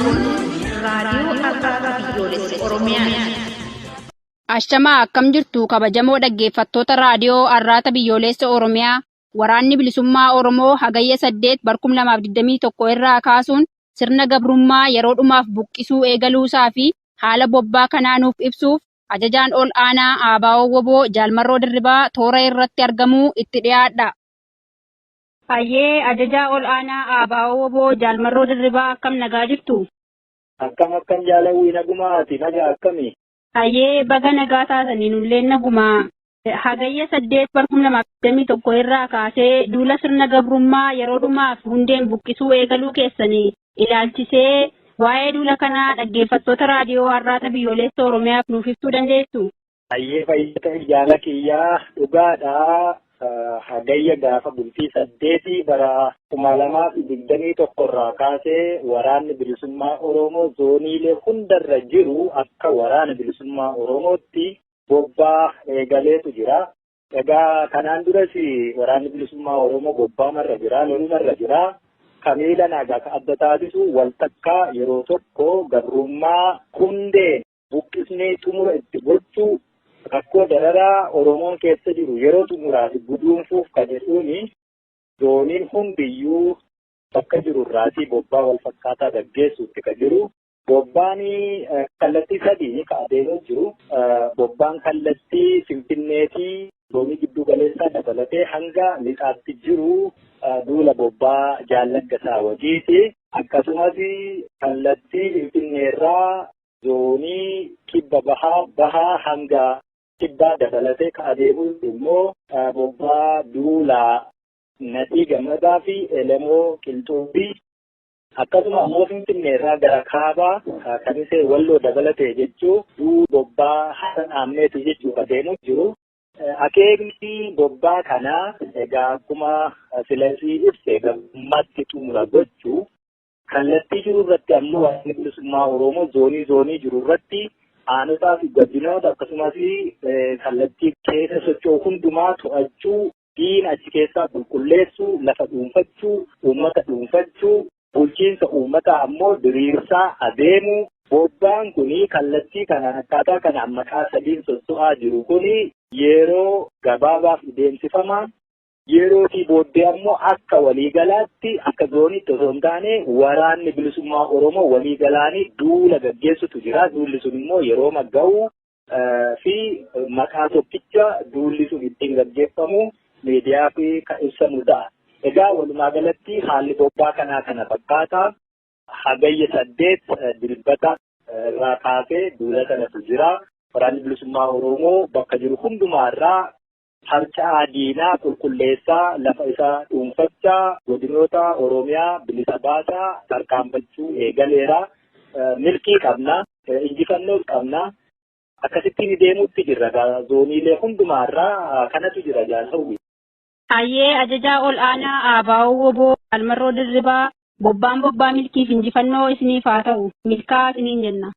Kun raadiyoo Arraaba Biyyoolessa Oromiyaati. Ashamaa akkam jirtu kabajamoo dhaggeeffattoota raadiyoo Arraata Biyyoolessa Oromiyaa waraanni bilisummaa Oromoo hagayya 8 2021 irraa kaasuun sirna gabrummaa yeroo dhumaaf buqqisuu eegaluusaa fi haala bobbaa kanaanuuf ibsuuf ajajaan ol aanaa Aabaawoo Woboo Jaalmarroo Dirribaa toora irratti argamuu itti dhiyaadha. Ayyee ajajaa ol aanaa Aabaawoo Woboo Jaalmarroo Dirribaa akkam nagaa jirtu? Akkam jaalawwii nagumaati nagaa akkami? Ayyee baga nagaa taasaniin ulleen nagumaa. Hagayya 8 2021 irraa kaasee duula sirna gabrummaa yeroo dhumaaf hundeen buqqisuu eegaluu keessanii ilaalchisee waa'ee duula kanaa dhaggeeffattoota raadiyoo Arraata Biyyoolessa Oromiyaaf nuuf ibsuu dandeessu? Ayyee fayyada jaala kiyyaa dhugaadhaa. Hagayya gaafa bultii 8 bara 2021 irraa kaasee waraanni bilisummaa Oromoo zooniilee hundarra jiru akka waraana bilisummaa Oromootti bobbaa eegaleetu jira. Egaa kanaan duras waraanni bilisummaa Oromoo bobbaamarra jira, lolumarra jira. Kamiila nagaa ka adda taasisu waltakkaa yeroo tokko gabrummaa hundeen buqqisnee xumura itti gochuu rakkoo dararaa Oromoon keessa jiru yeroo xumuraaf guduunfuuf kadhetuuni zooniin hundiyyuu bakka jiru irraatii bobbaa wal fakkaataa gaggeessuutti ka jiru. Bobbaan kallattii sadii ka adeemaa jiru. Bobbaan kallattii Finfinneetii zoonii giddu galeessaa dabalatee hanga lixaatti jiru duula bobbaa Jaallaggasaa Wajiiti. Akkasumas kallattii Finfinneerraa zoonii kibba bahaa hanga kibbaa dabalatee ka adeemu immoo bobbaa duulaa Nadhii Gammadaa fi Elemoo Qilxuubii. Akkasuma ammoo Finfinneerraa gara kaabaa kanisee Walloo dabalatee jechuu bobbaa Hasan Ahmeeti jechuu adeemu jiru. Akeekni bobbaa kanaa egaa akkuma filasii ibsee gammatti xumura gochuu kallattii jiru irratti ammoo waraanni bilisummaa Oromoo zoonii jiru irratti aanotaa fi godinoota akkasumas kallattii keessa socho'u hundumaa to'achuu, diina achi keessaa qulqulleessuu, lafa dhuunfachuu, uummata dhuunfachuu, bulchiinsa uummataa ammoo diriirsaa adeemuu. Bobbaan kuni kallattii kanaan akkaataa kanaan maqaa sadiin socho'aa jiru kuni yeroo gabaabaaf deemsifama. Yerootii booddee ammoo akka waliigalaatti akka zooniitti osoo hin taane waraanni bilisummaa Oromoo waliigalaanii duula gaggeessutu jira. Duulli sun immoo yeroo magga'u fi maqaa tokkicha duulli sun ittiin gaggeeffamu miidiyaa fi kan ibsamu ta'a. Egaa walumaa galatti haalli bobbaa kanaa kana fakkaata. Hagayya 8 dilbata irraa kaasee duula kanatu jira. Waraanni bilisummaa Oromoo bakka jiru hundumaarraa harca'aa diinaa qulqulleessaa lafa isaa dhuunfachaa godinoota Oromiyaa bilisa baasaa tarkaanfachuu eegaleera. Milkii qabna, injifannoos qabna. Akkasittiin deemuutti jirra. Zooniilee hundumaarraa kanatu jira jaalawwi. Ayyee ajajaa ol aanaa Aabaawoo Woboo Jaalmarroo Dirribaa bobbaa milkiif injifannoo isiniif haa ta'u milkaa isiniin jenna.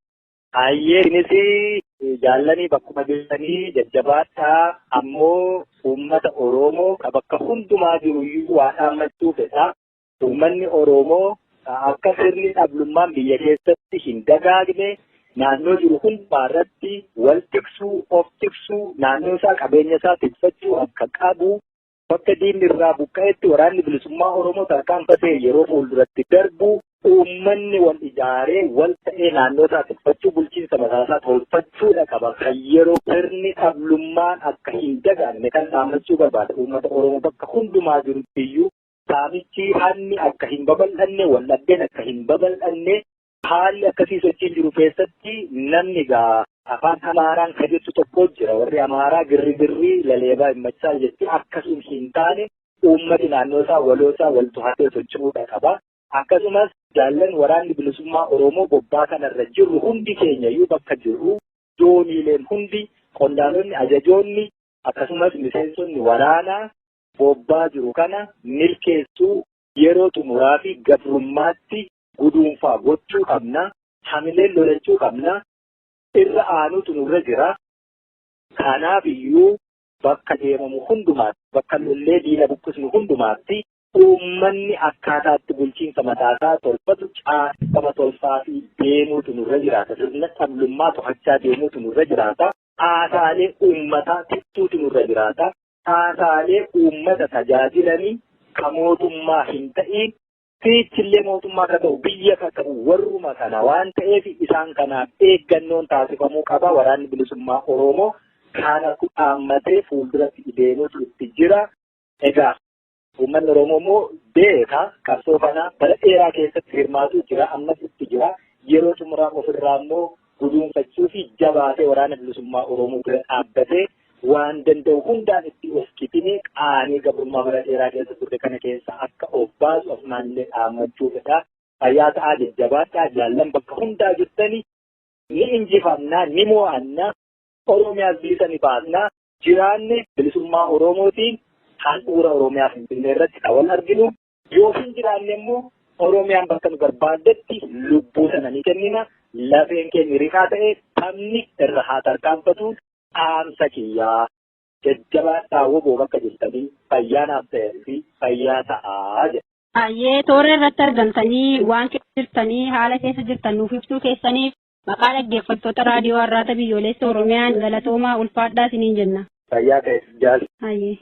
Ayyee isinis jaallanii bakkuma jirtanii jajjabaadhaa ammoo uummata Oromoo ka bakka hundumaa jiruyyuu waa dhaammachuu fedha. Uummanni Oromoo akka sirni dhablummaan biyya keessatti hin dagaagne naannoo jiru hundumaa irratti wal tiksuu, of tiksuu, naannoo isaa qabeenya isaa tiksachuu akka qabu. Bakka diinni irraa buqqa'etti waraanni bilisummaa Oromoo tarkaanfatee yeroo fuulduratti darbu uummanni wal ijaaree wal ta'ee naannoo isaa tiksachuu bulchiinsa mataasaa tolfachuudha qaba. Kan yeroo sirni dhablummaan akka hin dagaanne kan dhaammachuu barbaada. Uummata Oromoo bakka hundumaa jirutti iyyuu saamichi hanni akka hin babal'anne, wal dhabdeen akka hin babal'anne haalli akkasii sochiin jiru keessatti namni gaa afaan Amaaraan kan jettu tokko jira. Warri Amaaraa girri laleebaa himmachaa jetti akkasuma hin taane uummati naannoo isaa waloo isaa wal to'atee socho'uudha qaba. Akkasumas jaallan waraanni bilisummaa Oromoo bobbaa kanarra jiru hundi keenya iyyuu bakka jiru zooniileen hundi qondaalonni ajajoonni akkasumas miseensonni waraanaa bobbaa jiru kana milkeessuu yeroo xumuraa fi gabrummaatti guduunfaa gochuu qabna. Hamileen lolachuu qabna. Irra aanutu nurra jira. Kanaaf iyyuu bakka deemamu hundumaatti bakka lollee diina buqqisnu hundumaatti uummanni akkaataatti bulchiinsa mataasaa tolfatu caasifama tolfaa fi deemuutu nurra jiraata. Sirna sablummaa to'achaa deemuutu nurra jiraata. Haasaalee uummataa tiksuutu nurra jiraata. Haasaalee uummata tajaajilanii kan mootummaa hin ta'iin fiichillee mootummaa ka ta'u biyya ka ta'u warruma kana waan ta'eef isaan kanaaf eeggannoon taasifamuu qaba. Waraanni bilisummaa Oromoo kana dhaammatee fuulduratti deemuutu itti jira. Egaa uummanni Oromoo immoo beeka qabsoo kana bara dheeraa keessatti hirmaatu jira. Ammas itti jira. Yeroo xumuraa ofirraa immoo guduunfachuu fi jabaatee waraana bilisummaa Oromoo bira dhaabbatee waan danda'u hundaan itti of kitine qaanii gabrummaa bara dheeraa keessa turre kana keessa akka of baasu ofumaanillee dhaammachuufidha. Fayyaa ta'aa jajjabaadhaa jaallan bakka hundaa jirtanii ni injifannaa ni mo'annaa Oromiyaas bilisa ni baasnaa jiraanne bilisummaa Oromootiin handhuura Oromiyaa Finfinnee irratti wal arginu yoo hin jiraanne immoo Oromiyaan bakka nu barbaaddetti lubbuu sana ni kennina. Lafeen keenya riqaa ta'e taphni irra haa tarkaanfatu. Dhaamsa kiyyaa jajjabaadhaa woboo bakka jirtanii fayyaa naaf ta'ee fi fayyaa ta'aa jedha. Baay'ee toora irratti argamtanii waan keessa jirtanii haala keessa jirtan nuuf ibsuu keessaniif maqaa dhaggeeffattoota raadiyoo Arraata Biyyoolessa Oromiyaan galatoomaa ulfaadhaa isiniin jenna. Fayyaa ta'e jaalladha. Baay'ee.